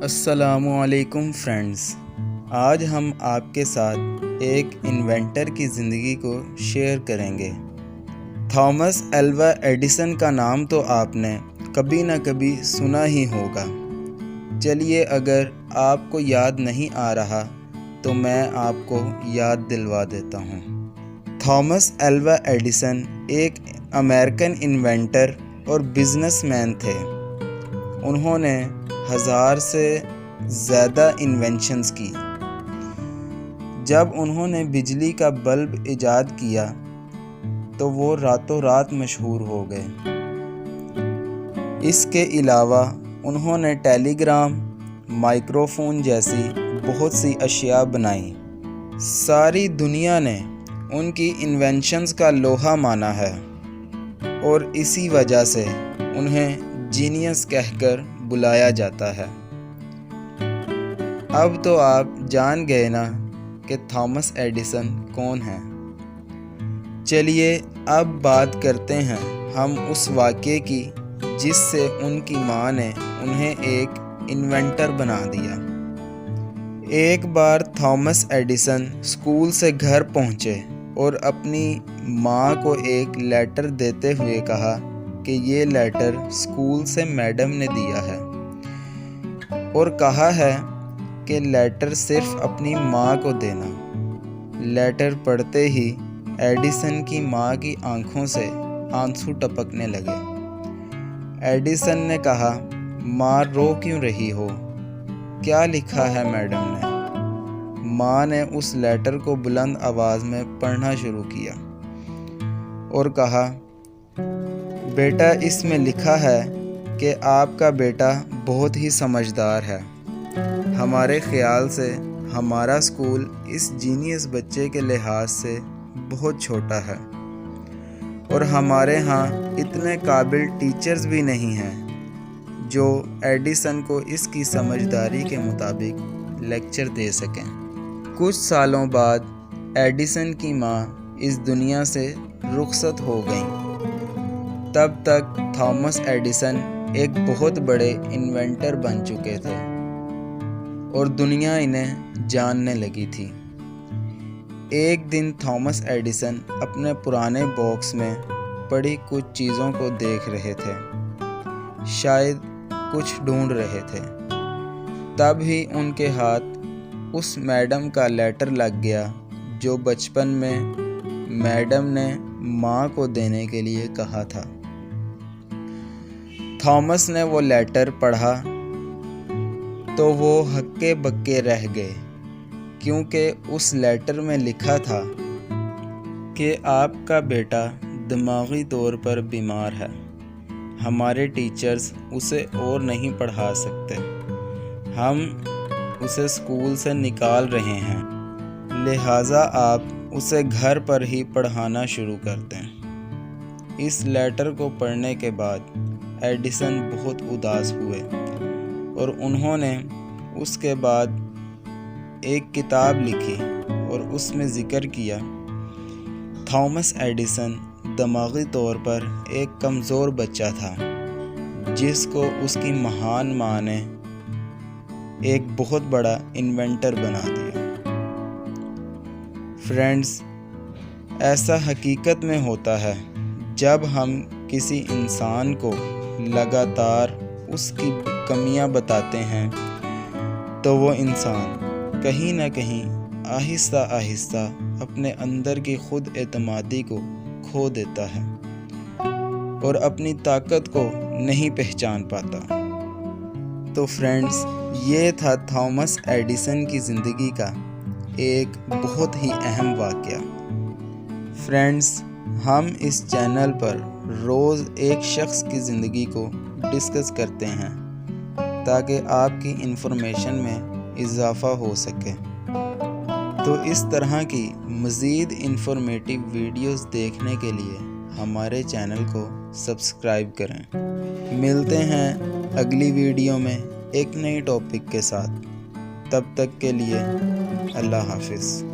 السلام علیکم فرینڈز، آج ہم آپ کے ساتھ ایک انوینٹر کی زندگی کو شیئر کریں گے۔ تھامس ایلوا ایڈیسن کا نام تو آپ نے کبھی نہ کبھی سنا ہی ہوگا۔ چلیے اگر آپ کو یاد نہیں آ رہا تو میں آپ کو یاد دلوا دیتا ہوں۔ تھامس ایلوا ایڈیسن ایک امریکن انوینٹر اور بزنس مین تھے۔ انہوں نے 1000 سے زیادہ انوینشنز کی۔ جب انہوں نے بجلی کا بلب ایجاد کیا تو وہ راتوں رات مشہور ہو گئے۔ اس کے علاوہ انہوں نے ٹیلی گرام، مائکرو فون جیسی بہت سی اشیاء بنائیں۔ ساری دنیا نے ان کی انوینشنز کا لوہا مانا ہے اور اسی وجہ سے انہیں جینیس کہہ کر بلایا جاتا ہے۔ اب تو آپ جان گئے نا کہ تھامس ایڈیسن کون ہیں۔ چلیے اب بات کرتے ہیں ہم اس واقعے کی جس سے ان کی ماں نے انہیں ایک انوینٹر بنا دیا۔ ایک بار تھامس ایڈیسن اسکول سے گھر پہنچے اور اپنی ماں کو ایک لیٹر دیتے ہوئے کہا کہ یہ لیٹر اسکول سے میڈم نے دیا ہے اور کہا ہے کہ لیٹر صرف اپنی ماں کو دینا۔ لیٹر پڑھتے ہی ایڈیسن کی ماں کی آنکھوں سے آنسو ٹپکنے لگے۔ ایڈیسن نے کہا، ماں رو کیوں رہی ہو؟ کیا لکھا ہے میڈم نے؟ ماں نے اس لیٹر کو بلند آواز میں پڑھنا شروع کیا اور کہا، بیٹا اس میں لکھا ہے کہ آپ کا بیٹا بہت ہی سمجھدار ہے۔ ہمارے خیال سے ہمارا اسکول اس جینیس بچے کے لحاظ سے بہت چھوٹا ہے اور ہمارے ہاں اتنے قابل ٹیچرز بھی نہیں ہیں جو ایڈیسن کو اس کی سمجھداری کے مطابق لیکچر دے سکیں۔ کچھ سالوں بعد ایڈیسن کی ماں اس دنیا سے رخصت ہو گئیں۔ تب تک تھامس ایڈیسن ایک بہت بڑے انوینٹر بن چکے تھے اور دنیا انہیں جاننے لگی تھی۔ ایک دن تھامس ایڈیسن اپنے پرانے باکس میں پڑی کچھ چیزوں کو دیکھ رہے تھے، شاید کچھ ڈھونڈ رہے تھے۔ تب ہی ان کے ہاتھ اس میڈم کا لیٹر لگ گیا جو بچپن میں میڈم نے ماں کو دینے کے لیے کہا تھا۔ تھامس نے وہ لیٹر پڑھا تو وہ ہکے بکے رہ گئے، کیونکہ اس لیٹر میں لکھا تھا کہ آپ کا بیٹا دماغی طور پر بیمار ہے، ہمارے ٹیچرز اسے اور نہیں پڑھا سکتے، ہم اسے اسکول سے نکال رہے ہیں، لہٰذا آپ اسے گھر پر ہی پڑھانا شروع کر دیں۔ اس لیٹر کو پڑھنے کے بعد ایڈیسن بہت اداس ہوئے اور انہوں نے اس کے بعد ایک کتاب لکھی اور اس میں ذکر کیا، تھامس ایڈیسن دماغی طور پر ایک کمزور بچہ تھا جس کو اس کی مہان ماں نے ایک بہت بڑا انوینٹر بنا دیا۔ فرینڈز، ایسا حقیقت میں ہوتا ہے جب ہم کسی انسان کو لگاتار اس کی کمیاں بتاتے ہیں تو وہ انسان کہیں نہ کہیں آہستہ آہستہ اپنے اندر کی خود اعتمادی کو کھو دیتا ہے اور اپنی طاقت کو نہیں پہچان پاتا۔ تو فرینڈز، یہ تھا تھامس ایڈیسن کی زندگی کا ایک بہت ہی اہم واقعہ۔ فرینڈز، ہم اس چینل پر روز ایک شخص کی زندگی کو ڈسکس کرتے ہیں تاکہ آپ کی انفارمیشن میں اضافہ ہو سکے۔ تو اس طرح کی مزید انفارمیٹیو ویڈیوز دیکھنے کے لیے ہمارے چینل کو سبسکرائب کریں۔ ملتے ہیں اگلی ویڈیو میں ایک نئی ٹاپک کے ساتھ۔ تب تک کے لیے اللہ حافظ۔